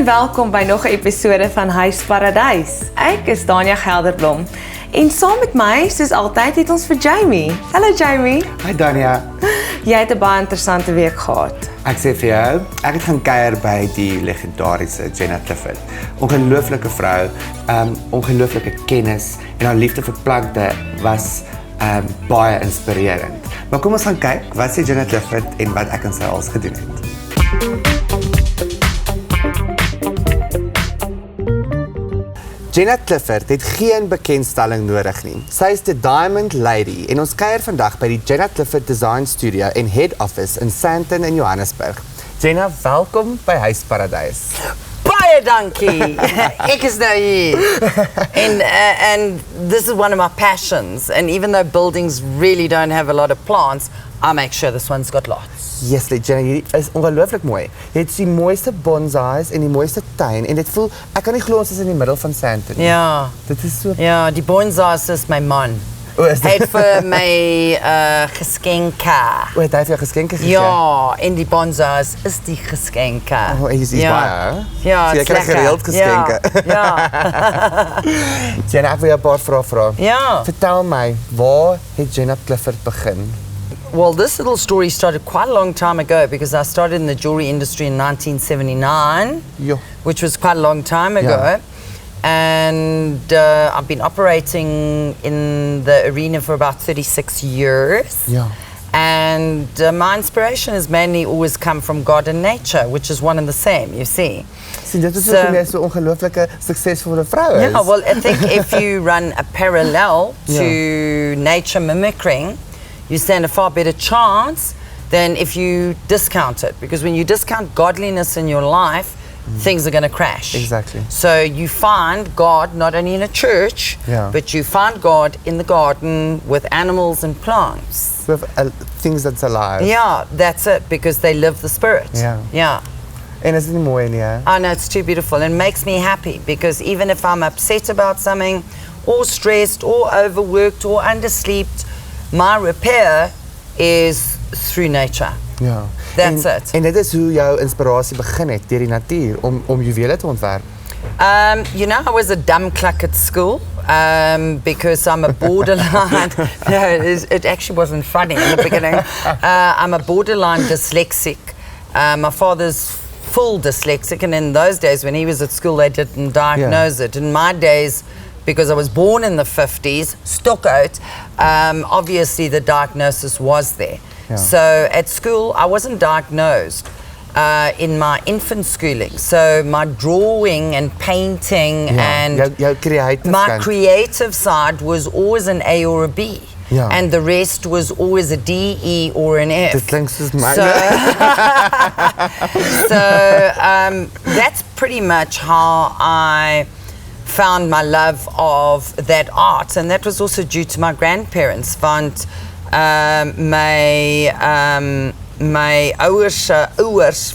en welkom by nog 'n episode van Huis, Paradys. Ek is Dania Gelderblom en saam met my, soos altyd, het ons vir Jamie. Hallo Jamie. Hi Dania. Jy het 'n baie interessante week gehad. Ek sê vir jou, ek het gaan kuier by die legendariese Jenna Clifford. Ongelooflike vrou, ongelooflike kennis en haar liefde vir plante was baie inspirerend. Maar kom ons gaan kyk wat sê Jenna Clifford en wat ek en sy als gedoen het. Jenna Clifford het geen bekendstelling nodig nie. Sy is die Diamond Lady en ons kuier vandag by die Jenna Clifford Design Studio en Head Office in Sandton in Johannesburg. Jenna, welkom by Huis Paradys. Baie dankie. Ek is nou hier. And this is one of my passions. And even though buildings really don't have a lot of plants, I make sure this one's got lots. Yes, Jenna, hierdie is ongelooflik mooi. Jy het die mooiste bonsais en die mooiste tuin en dit voel, ek kan nie glo ons is in die middel van Sandton. Ja. Dit is so... Ja, die bonsais is my man. Hy het vir my geskenke. Het hy vir jou geskenke gegee? Ja, en die bonsais is die geskenke. Oh, hy is baie, hè? Ja, so jy krijg gereeld geskenke. Ja. Jenna, ek wil jou 'n paar vrae vra. Ja. Vertel my, waar het Jenna Clifford begin? Well, this little story started quite a long time ago because I started in the jewelry industry in 1979, which was quite a long time ago. Yeah. And I've been operating in the arena for about 36 years. Yeah. And my inspiration has mainly always come from God and nature, which is one and the same, you see. Sien, dit is hoekom jy so ongelooflike suksesvolle vrou is. Yeah, well, I think if you run a parallel to nature mimicking, you stand a far better chance than if you discount it. Because when you discount godliness in your life, things are going to crash. Exactly. So you find God not only in a church, but you find God in the garden with animals and plants. With things that's alive. Yeah, that's it, because they live the spirit. Yeah. En is dit nie mooi nie, hè? I know, it's too beautiful and makes me happy because even if I'm upset about something or stressed or overworked or underslept, my repair is through nature. Ja. That's it. En dit is hoe jou inspirasie begin het, deur die natuur, om juwele te ontwerp. You know, I was a dumb cluck at school because I'm a borderline. No, it actually wasn't funny in the beginning. I'm a borderline dyslexic. My father's full dyslexic, and in those days when he was at school, they didn't diagnose it. In my days, because I was born in the 50s, stockout, obviously the diagnosis was there. So at school, I wasn't diagnosed in my infant schooling. So my drawing and painting and my creative side was always an A or a B. And the rest was always a D, E, or an F. Dit klink soos my. So that's pretty much how I found my love of that art, and that was also due to my grandparents. Want my ouers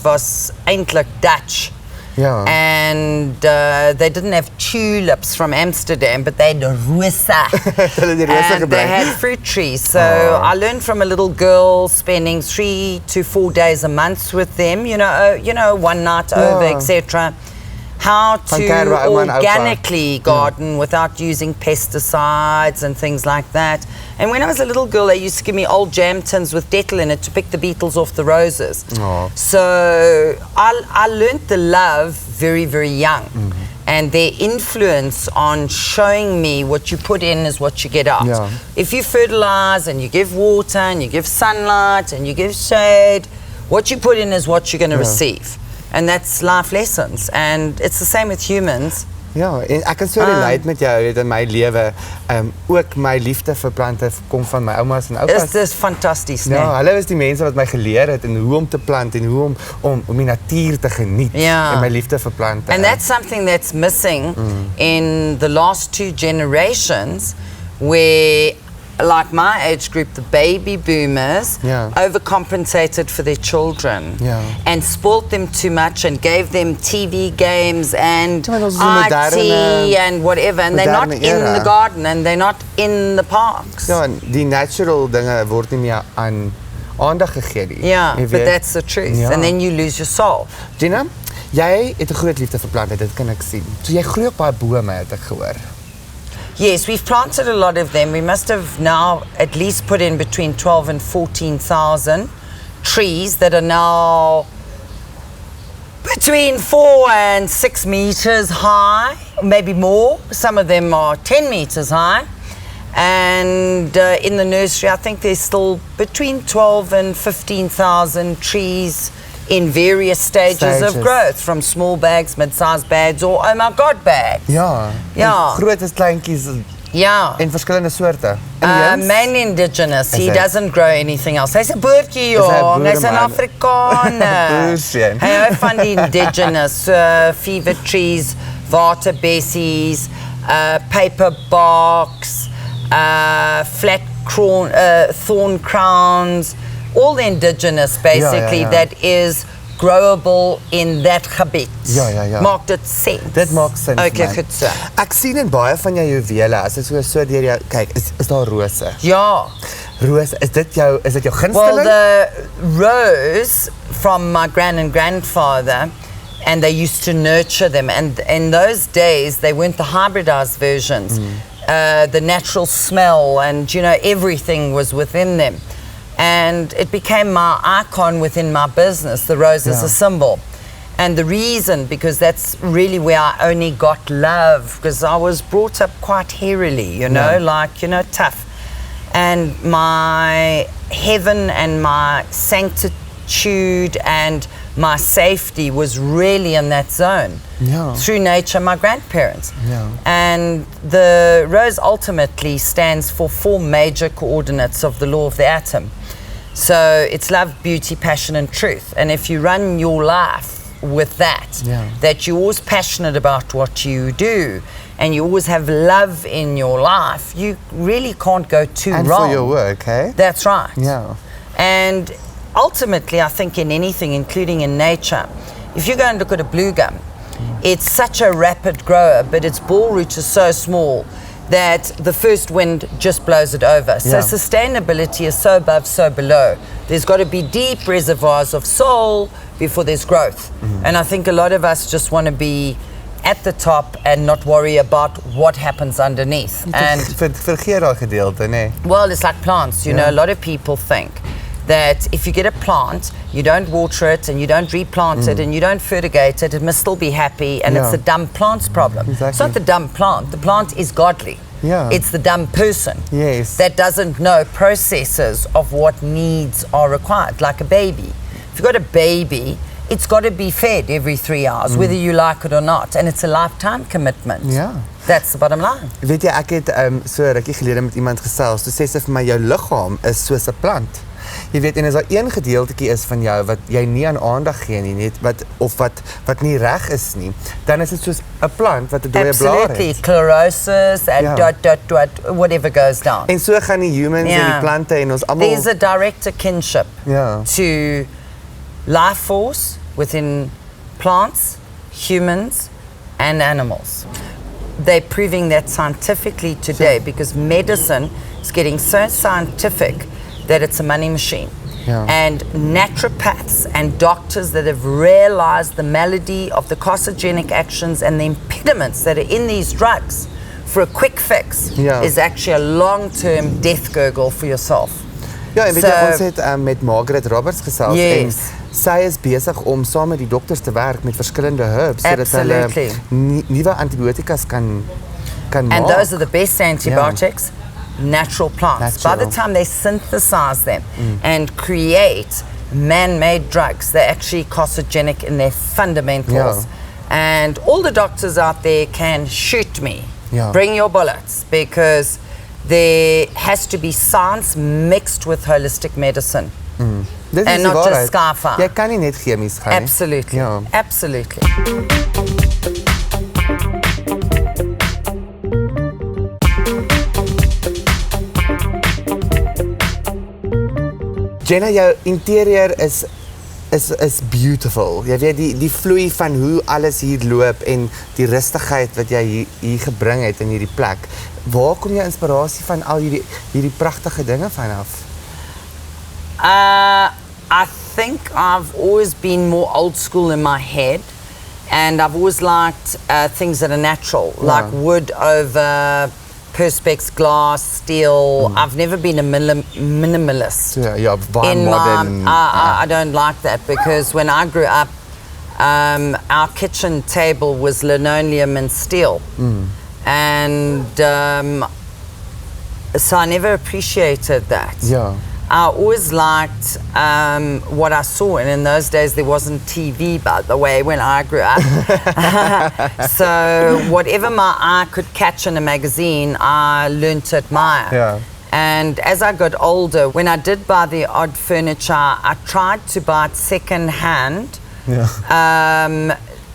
was eintlik Dutch. And they didn't have tulips from Amsterdam, but they had rosa. And they had fruit trees. So I learned from a little girl spending 3 to 4 days a month with them, you know, one night over, etc. How to organically garden without using pesticides and things like that. And when I was a little girl, they used to give me old jam tins with Dettol in it to pick the beetles off the roses. So I learned the love very, very young. And their influence on showing me what you put in is what you get out. If you fertilize and you give water and you give sunlight and you give shade, what you put in is what you're going to receive. And that's life lessons, and it's the same with humans. Ja, en ek kan so relate met jou, weet in my lewe, ook my liefde vir plante kom van my oumas en oupas. Dit is fantasties, nee? Ja, hulle is die mense wat my geleer het en hoe om te plant en hoe om die natuur te geniet en my liefde vir plante. And that's something that's missing in the last 2 generations, where like my age group, the baby boomers, overcompensated for their children and spoilt them too much and gave them TV games and IT and whatever, and they're not in the garden and they're not in the parks. Ja, die natural dinge word nie meer aan aandag gegee nie. Yeah, but that's the truth. And then you lose your soul. Jenna, Jy het 'n groot liefde vir plante, dit kan ek sien. So jy groei ook baie bome, het ek gehoor. Yes, we've planted a lot of them. We must have now at least put in between 12 and 14,000 trees that are now between 4 and 6 meters high, maybe more. Some of them are 10 meters high. And in the nursery, I think there's still between 12 and 15,000 trees in various stages of growth, from small bags, mid-sized bags, or oh my God bags. Ja. Ja. Grootes, kleintjies Ja. en verskillende soorte. Man indigenous. He doesn't grow anything else. Hy's 'n boertjie, joh. Hy's 'n Afrikaner. Boerseun. Hy hou van die indigenous fever trees, waterbessies, paper box, flat thorn crowns, all the indigenous basically that is growable in that gebied. Ja. Maak dit sin? Dit maak sin. Okay, goed so. Ek sien in baie van jou juwele, as dit so deur jou kyk, is daar rose. Ja. Rose, is dit jou Well, gunsteling? the rose from my grandfather, and they used to nurture them. And in those days, they weren't the hybridized versions. The natural smell and, everything was within them. And it became my icon within my business. The rose is a symbol. And the reason, because that's really where I only got love, because I was brought up quite hairily, tough. And my heaven and my sanctitude and my safety was really in that zone. Through nature, my grandparents. And the rose ultimately stands for 4 major coordinates of the law of the atom. So it's love, beauty, passion, and truth. And if you run your life with that you're always passionate about what you do, and you always have love in your life, you really can't go too and wrong. for your work, eh? That's right. Yeah. And ultimately, I think in anything, including in nature, if you go and look at a blue gum, it's such a rapid grower, but its ball root is so small that the first wind just blows it over. So sustainability is so above, so below. There's got to be deep reservoirs of soul before there's growth. And I think a lot of us just want to be at the top and not worry about what happens underneath. And vergeet daai gedeelte, nee. well, it's like plants, a lot of people think that if you get a plant, you don't water it and you don't replant it and you don't fertigate it, it must still be happy, and it's the dumb plant's problem. Exactly. It's not the dumb plant. The plant is godly. It's the dumb person that doesn't know processes of what needs are required, like a baby. If you've got a baby, it's got to be fed every 3 hours, whether you like it or not, and it's a lifetime commitment. That's the bottom line. Weet jy, ek het so rukkie gelede met iemand gesels, toe sê sy vir my, jou liggaam is soos 'n plant. Jy weet, en as daar een gedeeltjie is van jou wat jy nie aan aandag gee nie, net wat nie reg is nie, dan is dit soos 'n plant wat 'n dooie blaar het. Absolutely, sclerosis and whatever goes down. En so gaan die humans en die plante en ons almal. There's a direct kinship to life force within plants, humans, and animals. They're proving that scientifically today because medicine is getting so scientific that it's a money machine. And naturopaths and doctors that have realized the malady of the carcinogenic actions and the impediments that are in these drugs for a quick fix is actually a long-term death gurgle for yourself. Ja, en weet jy, ons het met Margaret Roberts gesels en sy is besig om saam met die dokters te werk met verskillende herbs sodat hulle nuwe antibiotikas kan maak. And those are the best antibiotics. Natural plants. By the time they synthesize them and create man-made drugs, they're actually carcinogenic in their fundamentals. And all the doctors out there can shoot me. Bring your bullets, because there has to be science mixed with holistic medicine. And not just sci-fi. Jy kan nie net chemies gaan nie. Absolutely. Absolutely. Jenna, jou interieur is beautiful. Jy weet die vloei van hoe alles hier loop en die rustigheid wat jy hier gebring het in hierdie plek. Waar kom jou inspirasie van al hierdie pragtige dinge vanaf? I think I've always been more old school in my head. And I've always liked things that are natural, like wood over perspex, glass, steel. I've never been a minimalist. Ja, baie modern. I don't like that because when I grew up, our kitchen table was linoleum and steel. And so I never appreciated that. Ja. I always liked what I saw, and in those days there wasn't TV, by the way, when I grew up. So whatever my eye could catch in a magazine, I learned to admire. Yeah. And as I got older, when I did buy the odd furniture, I tried to buy it second hand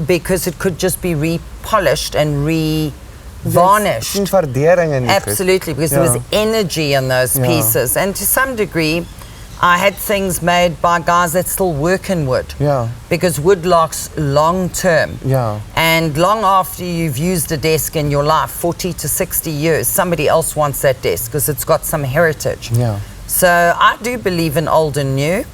because it could just be repolished and varnished. Absolutely, because there was energy in those pieces. And to some degree, I had things made by guys that still work in wood. Yeah. Because wood lasts long term. Yeah. And long after you've used a desk in your life, 40 to 60 years, somebody else wants that desk because it's got some heritage. Yeah. So I do believe in old and new.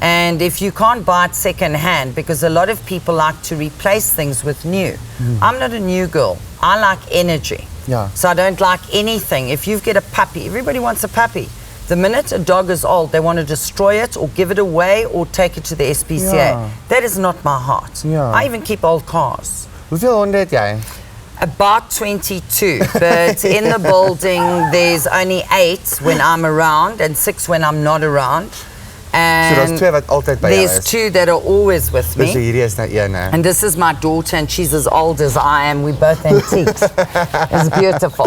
And if you can't buy it second hand, because a lot of people like to replace things with new. I'm not a new girl. I like energy. Yeah. So I don't like anything. If you get a puppy, everybody wants a puppy. The minute a dog is old, they want to destroy it or give it away or take it to the SPCA. Yeah. That is not my heart. Yeah. I even keep old cars. Hoeveel honde het jy? About 22, but in the building there's only 8 when I'm around and 6 when I'm not around. And So daar's 2 wat altyd by jou there's is. 2 that are always with Dus me. hierdie is nou een, hè? And this is my daughter, and she's as old as I am. We're both antiques. It's beautiful.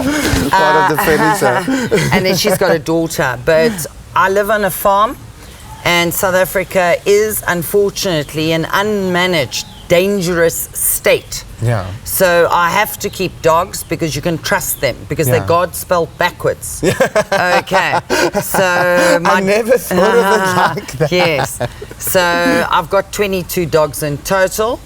Part of the furniture. And then she's got a daughter. But I live on a farm, and South Africa is unfortunately an unmanaged, dangerous state. Yeah. So I have to keep dogs because you can trust them because they're God spelled backwards. Okay. So I never thought of it like that. Yes. So I've got 22 dogs in total,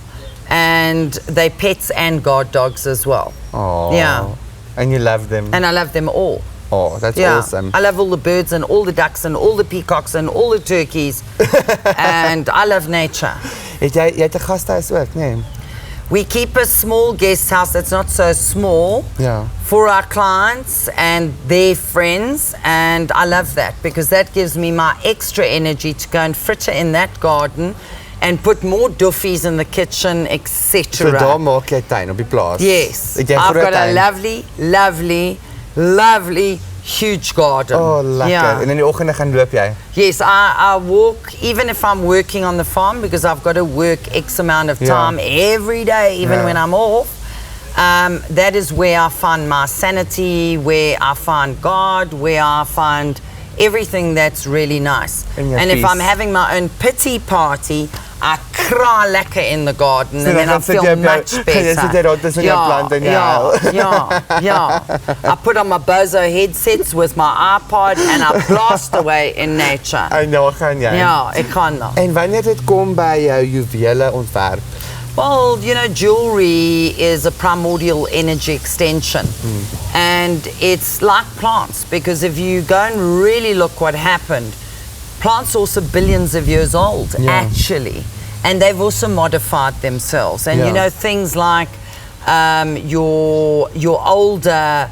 and they pets and guard dogs as well. Oh. Yeah. And you love them. And I love them all. Oh, that's Yeah. awesome. I love all the birds and all the ducks and all the peacocks and all the turkeys. And I love nature. Jy het 'n gastehuis ook, nee? We keep a small guest house that's not so small for our clients and their friends, and I love that because that gives me my extra energy to go and fritter in that garden and put more duffies in the kitchen, etc. So daar maak jy tuin op die plaas? Yes. Het jy I've groot got a tuin? lovely, huge garden. Oh, lekker. Yeah. En in die oggende gaan loop jy? Yes, I walk, even if I'm working on the farm, because I've got to work X amount of time every day, even when I'm off. That is where I find my sanity, where I find God, where I find everything that's really nice. And if I'm having my own pity party, I cry lekker in the garden and then I feel much better. Yeah. I put on my bozo headsets with my iPod and I blast away in nature. En nou gaan jy? Ja, ek kan nou. En wanneer dit kom by jou juwele ontwerp? Well, you know, jewelry is a primordial energy extension. And it's like plants, because if you go and really look what happened, plants are also billions of years old, actually. And they've also modified themselves. And, you know, things like your older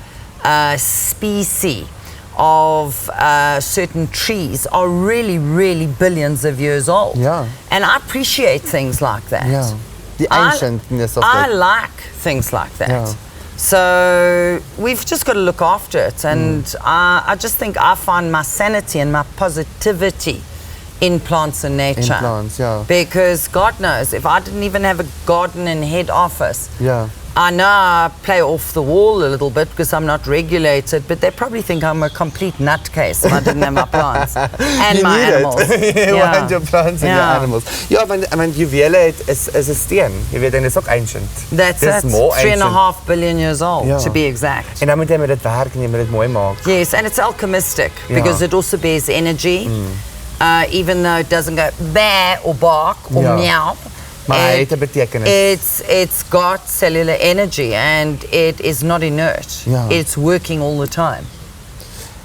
species of certain trees are really billions of years old. Yeah. And I appreciate things like that. Yeah. The ancientness of I it. like things like that. Yeah. So we've just got to look after it. And I just think I find my sanity and my positivity in plants and nature. In plants, yeah. Because God knows, if I didn't even have a garden in head office, I know I play off the wall a little bit because I'm not regulated, but they probably think I'm a complete nutcase if I didn't have my plants and my animals. You want your plants and your animals. Ja, want juwele is 'n steen. Jy weet, en is ook ancient. That's it. 3.5 billion years old, to be exact. En dan moet jy met dit werk en jy moet dit mooi maak. Yes, and it's alchemistic because it also bears energy, even though it doesn't go bah or bark or meow. Maar het 'n betekenis. It's got cellular energy and it is not inert. It's working all the time.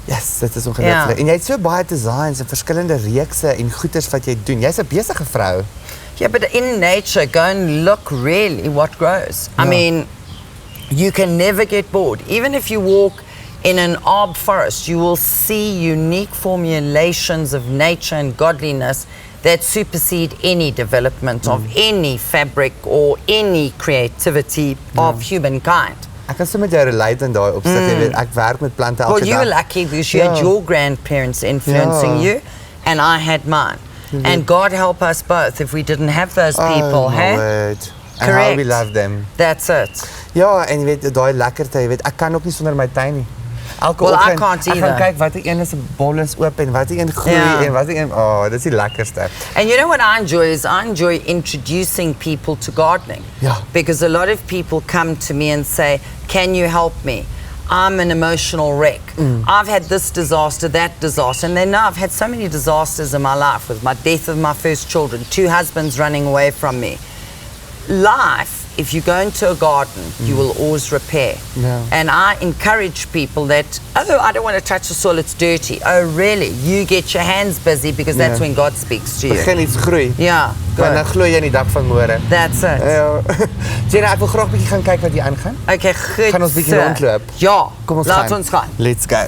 Yes, dit is ongelooflik. En jy het so baie designs en verskillende reekse en goeders wat jy doen. Jy's 'n besige vrou. Yeah, but in nature, go and look really what grows. I mean, you can never get bored. Even if you walk in an arb forest, you will see unique formulations of nature and godliness that supersede any development of any fabric or any creativity of humankind. Ek kan sommer jou relate in daai opsig. Jy weet, ek werk met plante elke dag. Well, you were lucky because you had your grandparents influencing you, and I had mine. And God help us both if we didn't have those people, hey? Word. And Correct. how we love them. That's it. Ja, en jy weet, daai lekkerte, jy weet, ek kan ook nie sonder my tuin nie. Elke Well, I oggend, can't ek either. gaan kyk watter een is 'n bol is oop en watter een groei en watter een, dis die lekkerste. And you know what I enjoy is I enjoy introducing people to gardening. Yeah. Because a lot of people come to me and say, can you help me? I'm an emotional wreck. I've had this disaster, that disaster. And they know I've had so many disasters in my life with my death of my first children, 2 husbands running away from me. Life, if you go into a garden, you will always repair. Yeah. And I encourage people that, oh, I don't want to touch the soil, it's dirty. Oh, really? You get your hands busy because that's when God speaks to you. Begin iets groei. Yeah, Want dan good. glo jy in die dag van môre. That's it. Ja. Jenna, ek wil graag 'n bietjie gaan kyk wat hier aangaan. Okay, goed. Gaan ons bietjie so. rondloop? Ja, Kom ons laat gaan. ons gaan. Let's go.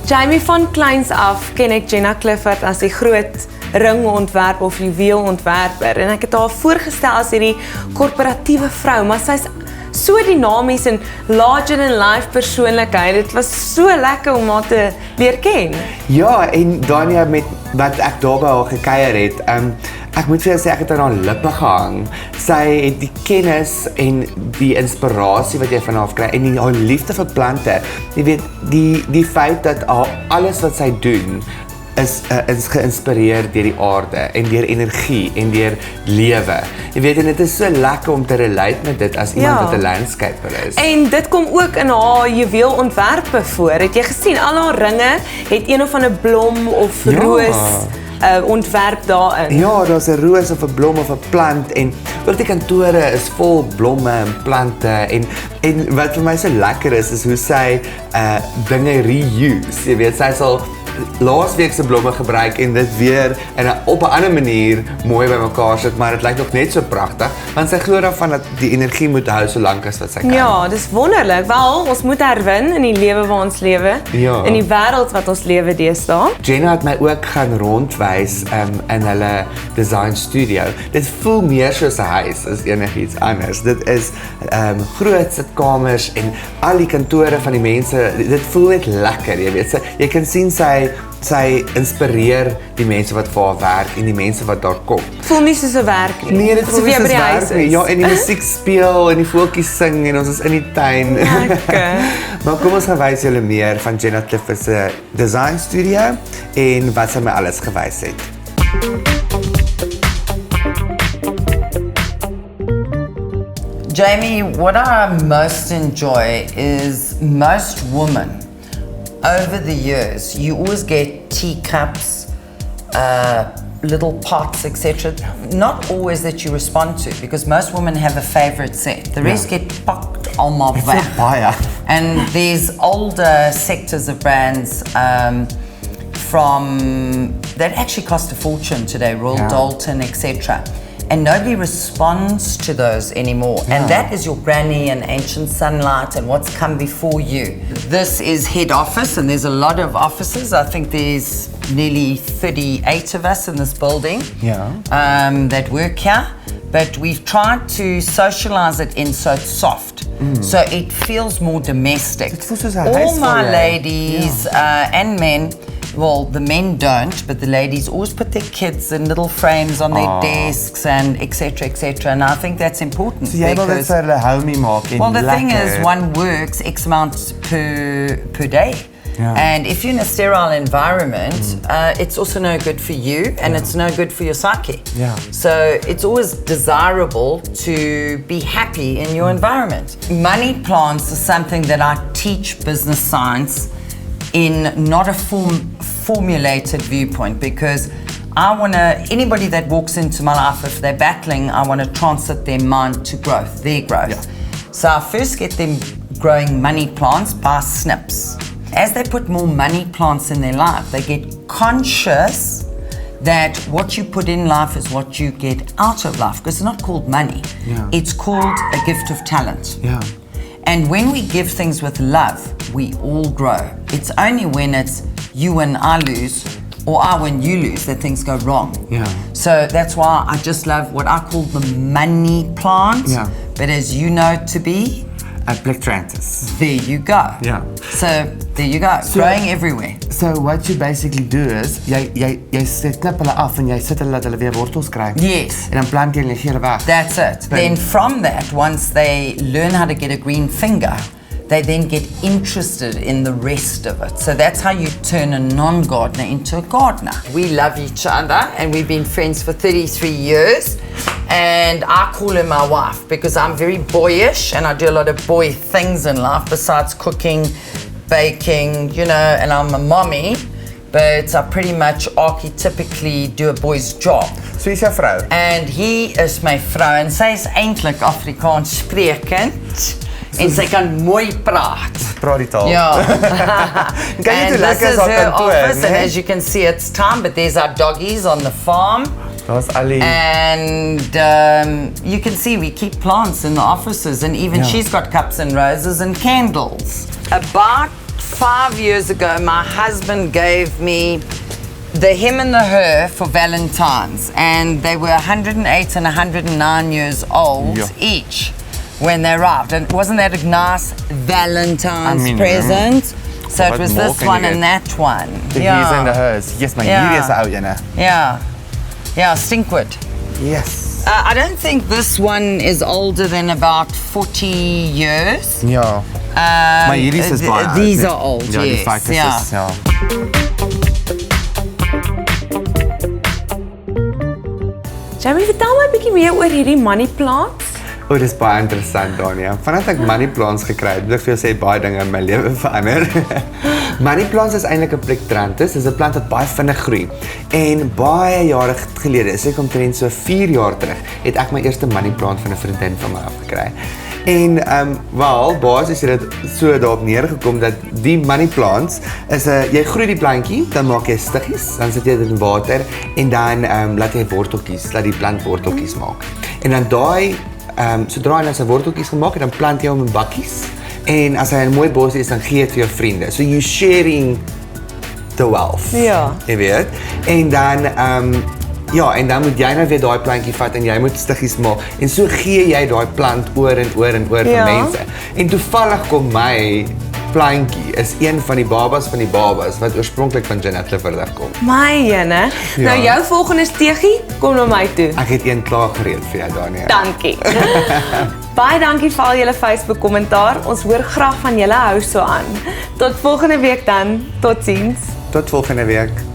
Jamie, van kleins af ken ek Jenna Clifford as die groot ringontwerp of juweelontwerper en ek het haar voorgestel as hierdie korporatiewe vrou, maar sy's so dinamies en larger than life persoonlikheid. Dit was so lekker om haar te leer ken. Ja, en Dania met wat ek daar by haar gekuier het, ek moet vir jou sê ek het aan haar lippe gehang. Sy het die kennis en die inspirasie wat jy van haar kry en haar liefde vir plante. Jy weet, die feit dat alles wat sy doen is geïnspireer deur die aarde en deur energie en deur lewe. Jy weet, en dit is so lekker om te relate met dit as iemand wat 'n landscaper is. En dit kom ook in haar juweelontwerpe voor. Het jy gesien, al haar ringe het een of ander blom of roos ontwerp daarin. Ja, daar's 'n roos of 'n blom of 'n plant en ook die kantore is vol blomme en plante en wat vir my so lekker is hoe sy dinge reuse. Jy weet, sy sal laasweek se blomme gebruik en dit weer op 'n ander manier mooi bymekaar sit, maar dit lyk nog net so pragtig want sy glo daarvan dat die energie moet hou so lank as wat sy kan. Ja, dis wonderlik. Wel, ons moet herwin in die lewe waar ons lewe, in die wêreld wat ons lewe deesdae. Jenna het my ook gaan rondwys in hulle design studio. Dit voel meer soos 'n huis as enigiets anders. Dit is groot sitkamers en al die kantore van die mense. Dit voel net lekker, jy weet. Jy kan sien sy inspireer die mense wat vir haar werk en die mense wat daar kom. Voel nie soos 'n werk nie. Nee, dit voel nie Asof jy by soos die huis werk nie. is. Ja, en die musiek speel en die voeltjies sing en ons is in die tuin. Lekker. Maar kom ons gaan wys julle meer van Jenna Clifford se design studio en wat sy my alles gewys het. Jamie, what I most enjoy is most women, over the years, you always get teacups, little pots, etc. Not always that you respond to, because most women have a favorite set. The rest get pocked on my back. And there's older sectors of brands that actually cost a fortune today, Royal Dalton, etc. And nobody responds to those anymore. And that is your granny and ancient sunlight and what's come before you. This is head office, and there's a lot of offices. I think there's nearly 38 of us in this building that work here. But we've tried to socialize it in so it's soft. So it feels more domestic. It feels soos 'n All huis my vir jou. ladies and men, well, the men don't, but the ladies always put their kids in little frames on their desks and etc. etc. And I think that's important. So jy wil dit vir hulle homey maak en well, the thing lekker. is, one works X amount per day. And if you're in a sterile environment, it's also no good for you and it's no good for your psyche. So it's always desirable to be happy in your environment. Money plants is something that I teach business science in not a formulated viewpoint, because anybody that walks into my life, if they're battling, I want to transit their mind to growth, their growth. Yeah. So I first get them growing money plants by snips. As they put more money plants in their life, they get conscious that what you put in life is what you get out of life, because it's not called money. Yeah. It's called a gift of talent. Ja. And when we give things with love, we all grow. It's only when it's you win, I lose, or I win, you lose, that things go wrong. Yeah. So that's why I just love what I call the money plant. Yeah. But as you know to be, Plectranthus. there you go. Yeah. So there you go, growing everywhere. So what you basically do is, jy knip hulle af en jy sit hulle dat hulle weer wortels kry. Yes. En dan plant jy hulle gee hulle weg. That's it. Then from that, once they learn how to get a green finger, they then get interested in the rest of it. So that's how you turn a non-gardener into a gardener. We love each other and we've been friends for 33 years. And I call her my wife because I'm very boyish and I do a lot of boy things in life besides cooking, baking, you know, and I'm a mommy. But I pretty much archetypically do a boy's job. So is jou vrou? And he is my vrou en sy is eintlik Afrikaans sprekend. En sy kan mooi praat. Praat die taal. Ja. Kyk jy And hoe this lekker is is haar her kantoor, office, and né? as you can see, it's time, but there's our doggies on the farm. Daar's Ali. And you can see we keep plants in the offices, and even she's got cups and roses and candles. About 5 years ago, my husband gave me the him and the her for Valentine's, and they were 108 and 109 years old each when they arrived. And wasn't that a nice Valentine's present? So it was this one and that one. The his and the hers. Yes, maar hierdie is 'n ou ene. Yeah. Yeah, stinkwood. Yes. I don't think this one is older than about 40 years. Ja. Maar hierdie is baie oud. These are old, ja, die yes. ficus Yeah. is, ja. Jamie, vertel my 'n bietjie meer oor hierdie money plants. Dit is baie interessant, Dania. Vanaf ek money plants gekry het, wil ek vir jou sê baie dinge in my lewe verander. Money plants is eintlik 'n Plectranthus. Dit is 'n plant wat baie vinnig groei. En baie jare gelede, ek omtrent so 4 jaar terug, het ek my eerste money plant van 'n vriendin van my afgekry. En wel, basies het dit so daarop neergekom dat die money plants is jy groei die plantjie, dan maak jy stiggies, dan sit jy dit in water en dan laat jy worteltjies, laat die plant worteltjies maak. En dan daai sodra hy sy worteltjies gemaak het, dan plant jy hom in bakkies. En as hy 'n mooi bosie is, dan gee jy dit vir jou vriende. So you sharing the wealth. Ja. Jy weet. En dan en dan moet jy nou weer daai plantjie vat en jy moet stiggies maak. En so gee jy daai plant oor en oor en oor vir mense. En toevallig kom my plantjie is een van die babas wat oorspronklik van Jeanette Clifford kom. My jene. Nou jou volgende steegie kom na my toe. Ek het een klaar gereed vir jou, Dania. Dankie. Baie dankie vir al julle Facebook kommentaar. Ons hoor graag van julle, hou so aan. Tot volgende week dan. Totsiens. Tot volgende week.